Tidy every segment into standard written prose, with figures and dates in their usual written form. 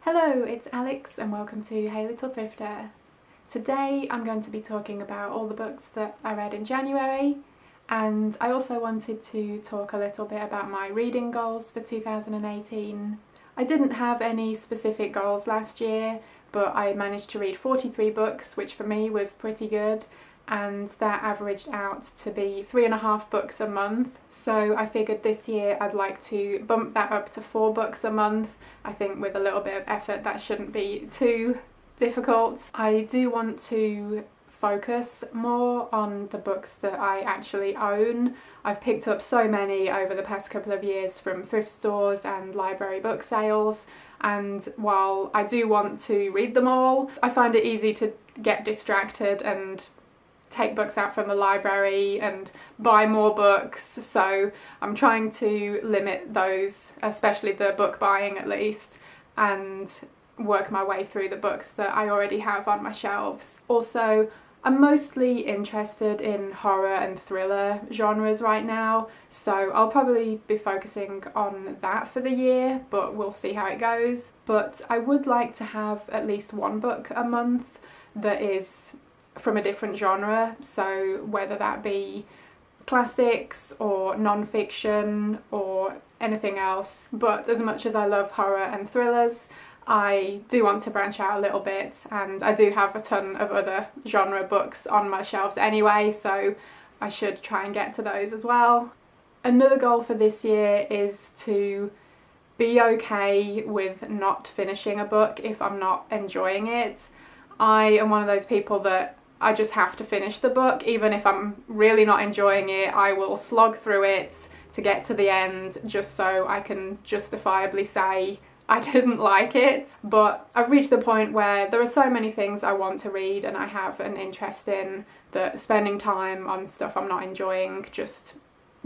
Hello, it's Alex and welcome to Hey Little Thrifter. Today I'm going to be talking about all the books that I read in January, and I also wanted to talk a little bit about my reading goals for 2018. I didn't have any specific goals last year, but I managed to read 43 books, which for me was pretty good, and that averaged out to be 3.5 books a month. So I figured this year I'd like to bump that up to 4 books a month. I think with a little bit of effort that shouldn't be too difficult. I do want to focus more on the books that I actually own. I've picked up so many over the past couple of years from thrift stores and library book sales, and while I do want to read them all, I find it easy to get distracted and take books out from the library and buy more books, so I'm trying to limit those, especially the book buying at least, and work my way through the books that I already have on my shelves. Also, I'm mostly interested in horror and thriller genres right now, so I'll probably be focusing on that for the year, but we'll see how it goes. But I would like to have at least one book a month that is from a different genre, so whether that be classics or non-fiction or anything else. But as much as I love horror and thrillers, I do want to branch out a little bit, and I do have a ton of other genre books on my shelves anyway, so I should try and get to those as well. Another goal for this year is to be okay with not finishing a book if I'm not enjoying it. I am one of those people that I just have to finish the book. Even if I'm really not enjoying it, I will slog through it to get to the end just so I can justifiably say I didn't like it. But I've reached the point where there are so many things I want to read and I have an interest in that spending time on stuff I'm not enjoying just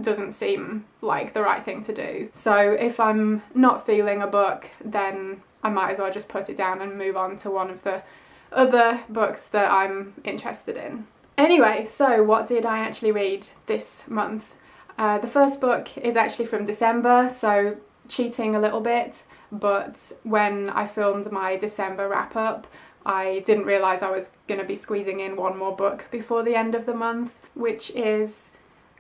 doesn't seem like the right thing to do. So if I'm not feeling a book, then I might as well just put it down and move on to one of the other books that I'm interested in. Anyway, so what did I actually read this month? The first book is actually from December, so cheating a little bit, but when I filmed my December wrap-up, I didn't realise I was going to be squeezing in one more book before the end of the month, which is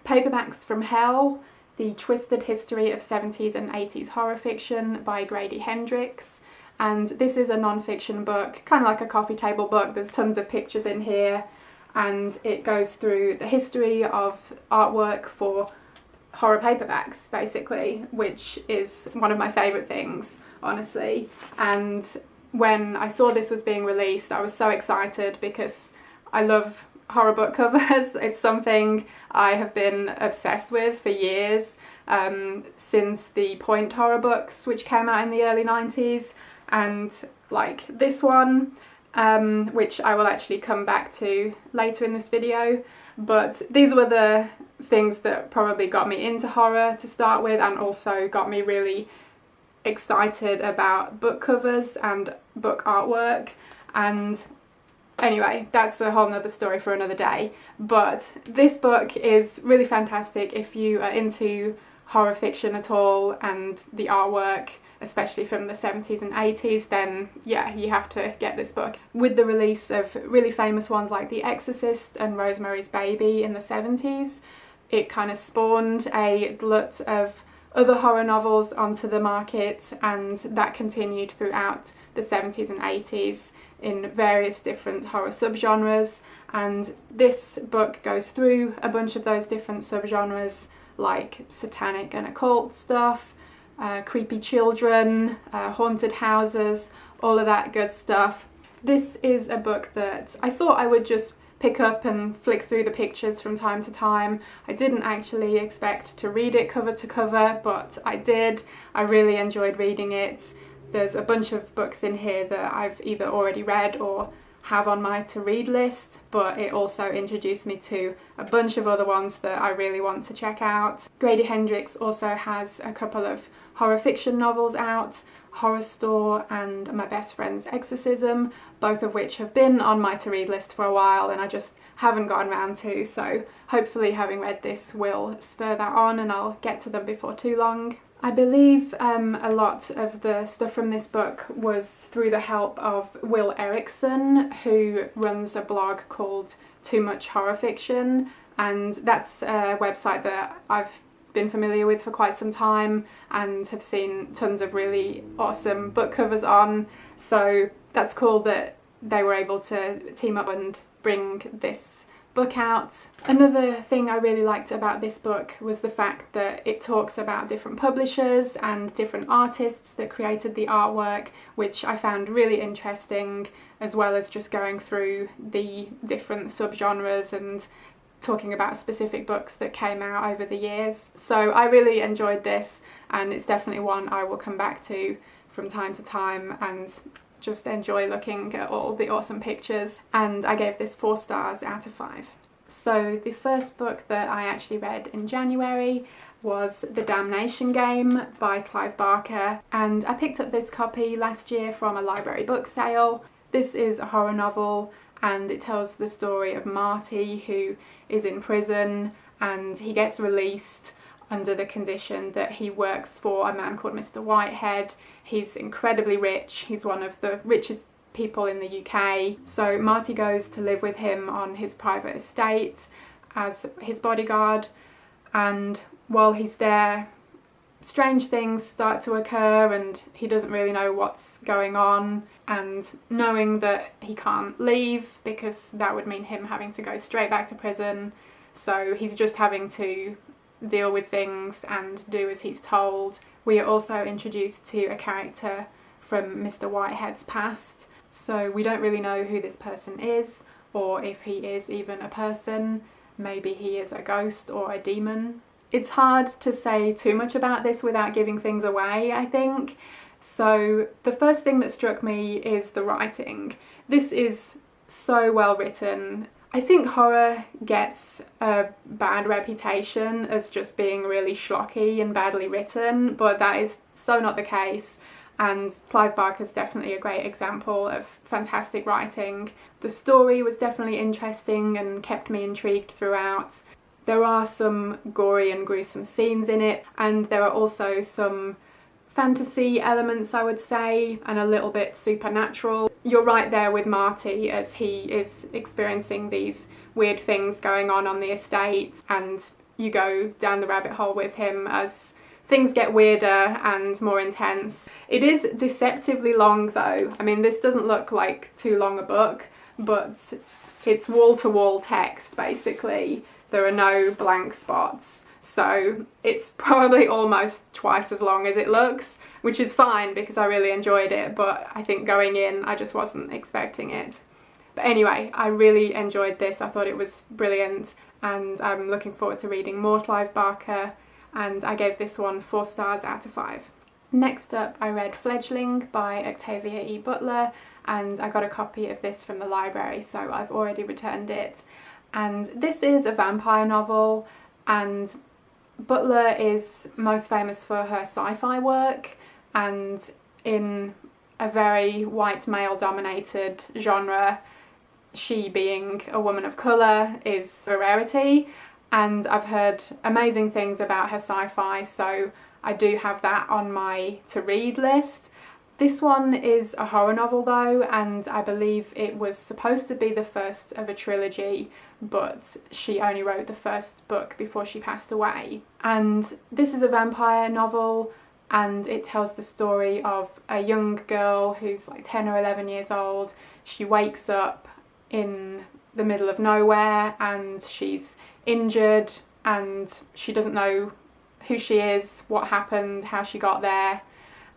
Paperbacks from Hell, The Twisted History of 70s and 80s Horror Fiction by Grady Hendrix. And this is a non-fiction book, kind of like a coffee table book. There's tons of pictures in here, and it goes through the history of artwork for horror paperbacks, basically, which is one of my favourite things, honestly. And when I saw this was being released, I was so excited because I love horror book covers. It's something I have been obsessed with for years, since the Point horror books, which came out in the early 90s. And like this one, which I will actually come back to later in this video, but these were the things that probably got me into horror to start with, and also got me really excited about book covers and book artwork. And anyway, that's a whole nother story for another day. But this book is really fantastic if you are into horror fiction at all, and the artwork, especially from the 70s and 80s, then yeah, you have to get this book. With the release of really famous ones like The Exorcist and Rosemary's Baby in the 70s, it kind of spawned a glut of other horror novels onto the market, and that continued throughout the 70s and 80s in various different horror subgenres. And this book goes through a bunch of those different subgenres, like satanic and occult stuff, creepy children, haunted houses, all of that good stuff. This is a book that I thought I would just pick up and flick through the pictures from time to time. I didn't actually expect to read it cover to cover, but I did. I really enjoyed reading it. There's a bunch of books in here that I've either already read or have on my to-read list, but it also introduced me to a bunch of other ones that I really want to check out. Grady Hendrix also has a couple of horror fiction novels out, Horror Store and My Best Friend's Exorcism, both of which have been on my to-read list for a while and I just haven't gotten around to, so hopefully having read this will spur that on and I'll get to them before too long. I believe a lot of the stuff from this book was through the help of Will Erickson, who runs a blog called Too Much Horror Fiction, and that's a website that I've been familiar with for quite some time and have seen tons of really awesome book covers on, so that's cool that they were able to team up and bring this book out. Another thing I really liked about this book was the fact that it talks about different publishers and different artists that created the artwork, which I found really interesting, as well as just going through the different subgenres and talking about specific books that came out over the years. So I really enjoyed this, and it's definitely one I will come back to from time to time and just enjoy looking at all the awesome pictures, and I gave this 4 stars out of 5. So the first book that I actually read in January was The Damnation Game by Clive Barker, and I picked up this copy last year from a library book sale. This is a horror novel, and it tells the story of Marty, who is in prison, and he gets released under the condition that he works for a man called Mr. Whitehead. He's incredibly rich, he's one of the richest people in the UK. So Marty goes to live with him on his private estate as his bodyguard, and while he's there, strange things start to occur and he doesn't really know what's going on, and knowing that he can't leave because that would mean him having to go straight back to prison, so he's just having to deal with things and do as he's told. We are also introduced to a character from Mr. Whitehead's past, so we don't really know who this person is or if he is even a person. Maybe he is a ghost or a demon. It's hard to say too much about this without giving things away, I think. So the first thing that struck me is the writing. This is so well written. I think horror gets a bad reputation as just being really schlocky and badly written, but that is so not the case, and Clive Barker's definitely a great example of fantastic writing. The story was definitely interesting and kept me intrigued throughout. There are some gory and gruesome scenes in it, and there are also some fantasy elements, I would say, and a little bit supernatural. You're right there with Marty as he is experiencing these weird things going on the estate, and you go down the rabbit hole with him as things get weirder and more intense. It is deceptively long though. I mean, this doesn't look like too long a book, but it's wall-to-wall text basically. There are no blank spots. So it's probably almost twice as long as it looks, which is fine because I really enjoyed it, but I think going in I just wasn't expecting it. But anyway, I really enjoyed this. I thought it was brilliant, and I'm looking forward to reading more Clive Barker, and I gave this one 4 stars out of 5. Next up, I read Fledgling by Octavia E. Butler, and I got a copy of this from the library, so I've already returned it. And this is a vampire novel, and Butler is most famous for her sci-fi work, and in a very white male dominated genre, she being a woman of colour is a rarity, and I've heard amazing things about her sci-fi, so I do have that on my to read list. This one is a horror novel though, and I believe it was supposed to be the first of a trilogy, but she only wrote the first book before she passed away. And this is a vampire novel, and it tells the story of a young girl who's like 10 or 11 years old. She wakes up in the middle of nowhere and she's injured, and she doesn't know who she is, what happened, how she got there,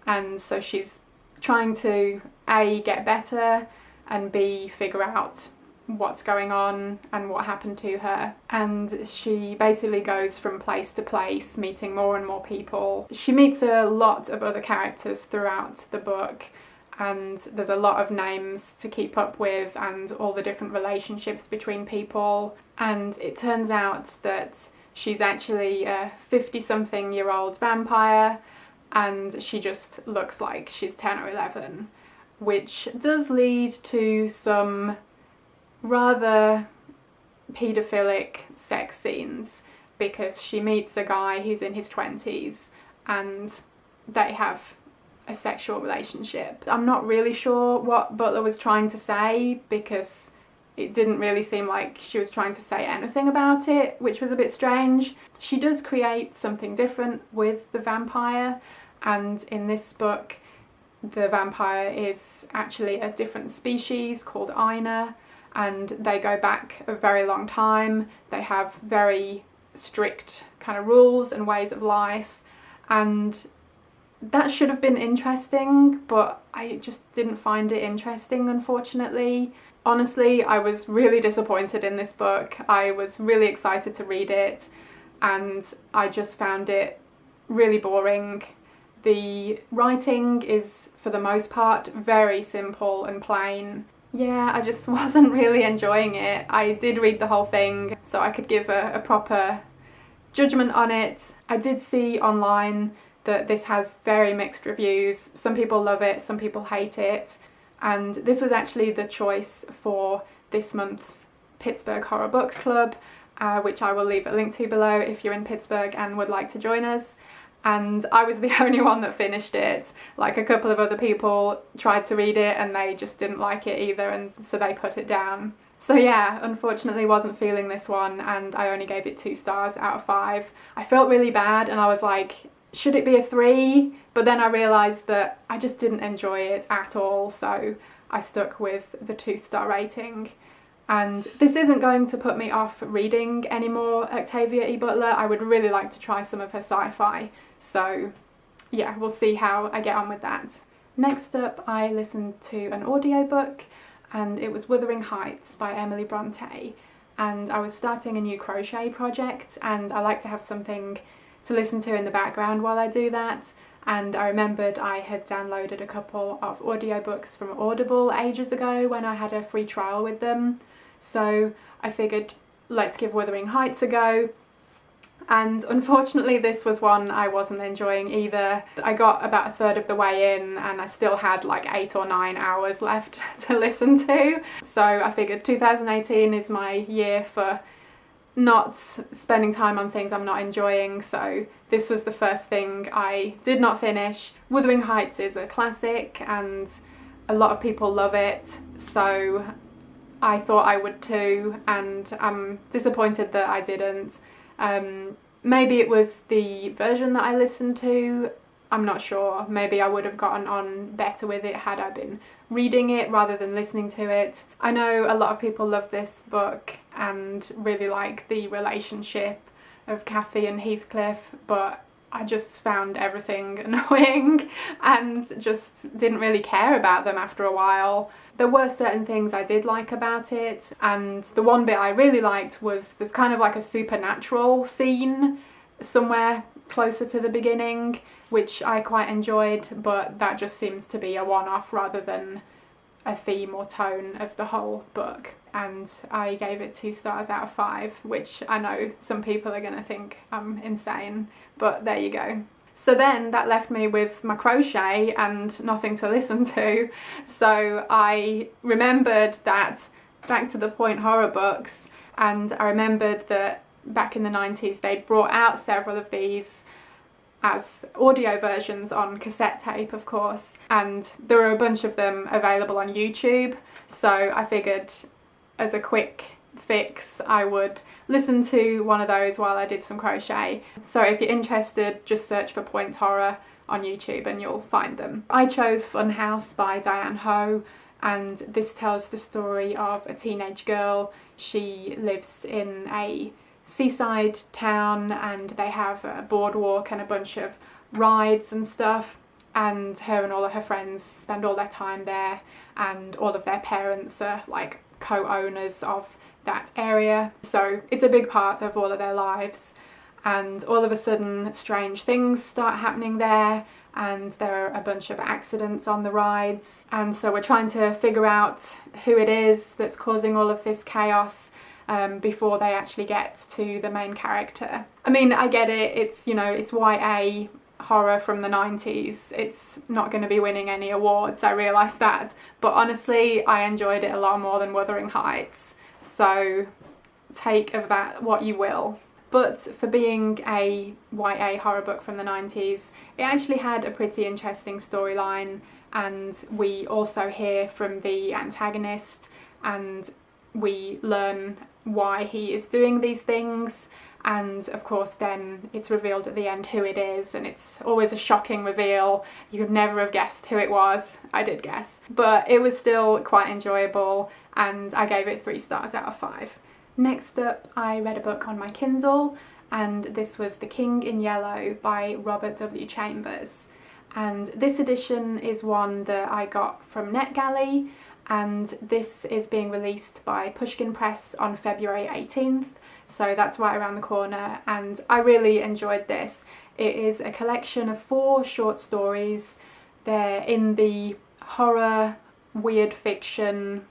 and so she's trying to A, get better, and B, figure out what's going on and what happened to her. And she basically goes from place to place, meeting more and more people. She meets a lot of other characters throughout the book, and there's a lot of names to keep up with and all the different relationships between people. And it turns out that she's actually a 50-something-year-old vampire, and she just looks like she's 10 or 11, which does lead to some rather paedophilic sex scenes, because she meets a guy who's in his 20s and they have a sexual relationship. I'm not really sure what Butler was trying to say, because it didn't really seem like she was trying to say anything about it, which was a bit strange. She does create something different with the vampire, and in this book the vampire is actually a different species called Ina, and they go back a very long time. They have very strict kind of rules and ways of life, and that should have been interesting, but I just didn't find it interesting, unfortunately. Honestly, I was really disappointed in this book. I was really excited to read it, and I just found it really boring. The writing is, for the most part, very simple and plain. Yeah, I just wasn't really enjoying it. I did read the whole thing so I could give a proper judgment on it. I did see online that this has very mixed reviews. Some people love it, some people hate it, and this was actually the choice for this month's Pittsburgh Horror Book Club, which I will leave a link to below if you're in Pittsburgh and would like to join us. And I was the only one that finished it. Like, a couple of other people tried to read it and they just didn't like it either, and so they put it down. So yeah, unfortunately wasn't feeling this one, and I only gave it 2 stars out of 5. I felt really bad and I was like, should it be a 3? But then I realised that I just didn't enjoy it at all, so I stuck with the 2-star rating. And this isn't going to put me off reading any more Octavia E. Butler. I would really like to try some of her sci-fi, so yeah, we'll see how I get on with that. Next up, I listened to an audiobook, and it was Wuthering Heights by Emily Bronte. And I was starting a new crochet project, and I like to have something to listen to in the background while I do that, and I remembered I had downloaded a couple of audiobooks from Audible ages ago when I had a free trial with them, so I figured let's give Wuthering Heights a go. And unfortunately this was one I wasn't enjoying either. I got about a third of the way in and I still had like 8 or 9 hours left to listen to, so I figured 2018 is my year for not spending time on things I'm not enjoying, so this was the first thing I did not finish. Wuthering Heights is a classic and a lot of people love it, so I thought I would too, and I'm disappointed that I didn't. Maybe it was the version that I listened to, I'm not sure. Maybe I would have gotten on better with it had I been reading it rather than listening to it. I know a lot of people love this book and really like the relationship of Kathy and Heathcliff, but I just found everything annoying and just didn't really care about them after a while. There were certain things I did like about it, and the one bit I really liked was there's kind of like a supernatural scene somewhere closer to the beginning, which I quite enjoyed, but that just seems to be a one-off rather than a theme or tone of the whole book. And I gave it 2 stars out of 5, which I know some people are going to think I'm insane, but there you go. So then that left me with my crochet and nothing to listen to, so I remembered that Back to the Point horror books, and I remembered that back in the 90s they'd brought out several of these as audio versions on cassette tape, of course, and there were a bunch of them available on YouTube, so I figured as a quick fix I would listen to one of those while I did some crochet. So if you're interested, just search for Point Horror on YouTube and you'll find them. I chose Funhouse by Diane Hoh, and this tells the story of a teenage girl. She lives in a seaside town and they have a boardwalk and a bunch of rides and stuff, and her and all of her friends spend all their time there, and all of their parents are like co-owners of that area, so it's a big part of all of their lives. And all of a sudden strange things start happening there, and there are a bunch of accidents on the rides, and so we're trying to figure out who it is that's causing all of this chaos before they actually get to the main character. I mean, I get it, it's, you know, it's YA horror from the 90s, it's not going to be winning any awards, I realise that, but honestly I enjoyed it a lot more than Wuthering Heights, so take of that what you will. but for being a YA horror book from the 90s, it actually had a pretty interesting storyline, and we also hear from the antagonist and we learn why he is doing these things, and of course then it's revealed at the end who it is, and it's always a shocking reveal. You could never have guessed who it was. I did guess, but it was still quite enjoyable and I gave it 3 stars out of 5. Next up, I read a book on my Kindle, and this was The King in Yellow by Robert W. Chambers, and this edition is one that I got from NetGalley, and this is being released by Pushkin Press on February 18th, so that's right around the corner, and I really enjoyed this. It is a collection of 4 short stories. They're in the horror, weird fiction,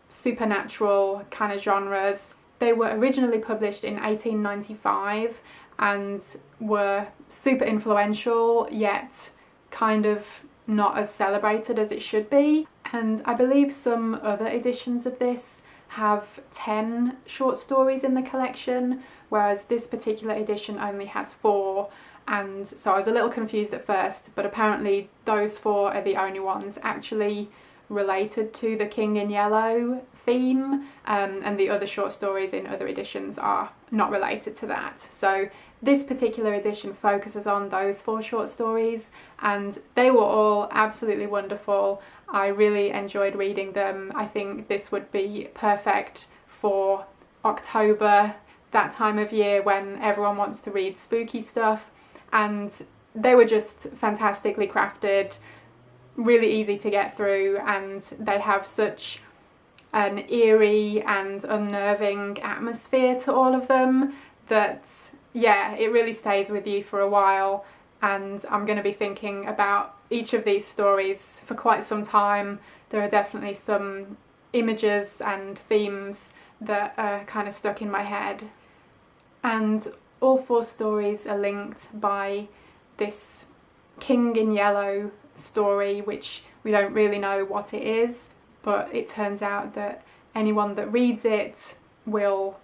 supernatural kind of genres. They were originally published in 1895 and were super influential, yet kind of not as celebrated as it should be. And I believe some other editions of this have 10 short stories in the collection, whereas this particular edition only has 4, and so I was a little confused at first, but apparently those 4 are the only ones actually related to the King in Yellow theme, and the other short stories in other editions are not related to that. So this particular edition focuses on those 4 short stories, and they were all absolutely wonderful. I really enjoyed reading them. I think this would be perfect for October, that time of year when everyone wants to read spooky stuff, and they were just fantastically crafted, really easy to get through, and they have such an eerie and unnerving atmosphere to all of them that, yeah, it really stays with you for a while, and I'm going to be thinking about each of these stories for quite some time. There are definitely some images and themes that are kind of stuck in my head, and all 4 stories are linked by this King in Yellow story, which we don't really know what it is, but it turns out that anyone that reads it will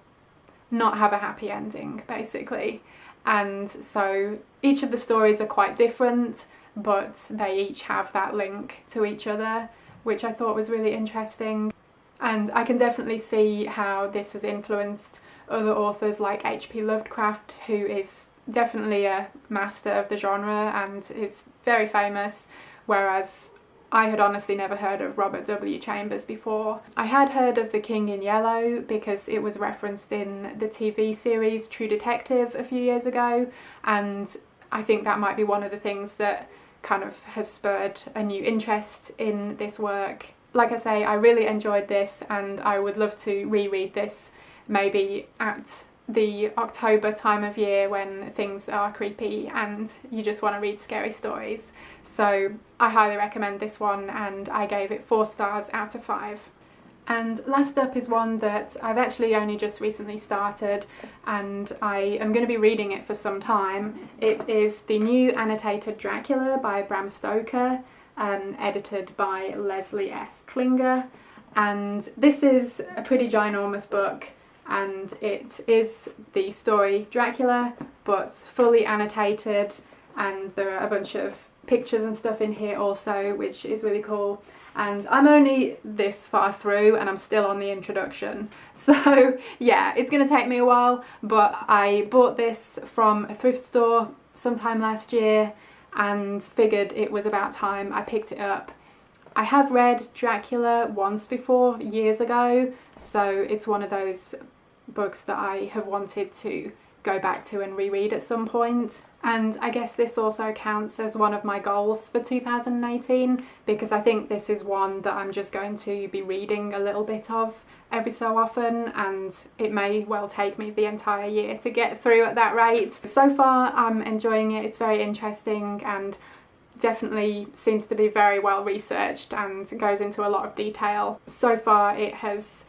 not have a happy ending, basically. And so each of the stories are quite different, but they each have that link to each other, which I thought was really interesting. And I can definitely see how this has influenced other authors like H.P. Lovecraft, who is definitely a master of the genre and is very famous, whereas I had honestly never heard of Robert W. Chambers before. I had heard of The King in Yellow because it was referenced in the TV series True Detective a few years ago, and I think that might be one of the things that kind of has spurred a new interest in this work. Like I say, I really enjoyed this, and I would love to reread this maybe at the October time of year when things are creepy and you just want to read scary stories. So I highly recommend this one, and I gave it 4 stars out of 5. And last up is one that I've actually only just recently started, and I am going to be reading it for some time. It is the new Annotated Dracula by Bram Stoker, edited by Leslie S. Klinger, and this is a pretty ginormous book, and it is the story Dracula but fully annotated, and there are a bunch of pictures and stuff in here also, which is really cool. And I'm only this far through and I'm still on the introduction, so yeah, it's going to take me a while, but I bought this from a thrift store sometime last year and figured it was about time I picked it up. I have read Dracula once before, years ago, so it's one of those books that I have wanted to go back to and reread at some point. And I guess this also counts as one of my goals for 2018, because I think this is one that I'm just going to be reading a little bit of every so often, and it may well take me the entire year to get through at that rate. So far I'm enjoying it. It's very interesting and definitely seems to be very well researched and goes into a lot of detail. So far it has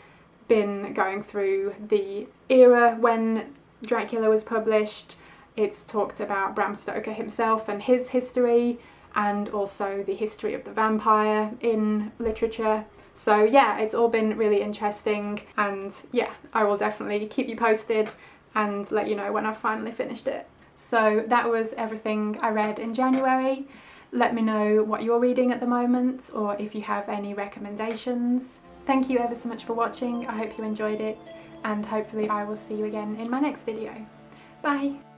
been going through the era when Dracula was published. It's talked about Bram Stoker himself and his history, and also the history of the vampire in literature. So yeah, it's all been really interesting, and yeah, I will definitely keep you posted and let you know when I've finally finished it. So that was everything I read in January. Let me know what you're reading at the moment, or if you have any recommendations. Thank you ever so much for watching. I hope you enjoyed it, and hopefully I will see you again in my next video. Bye!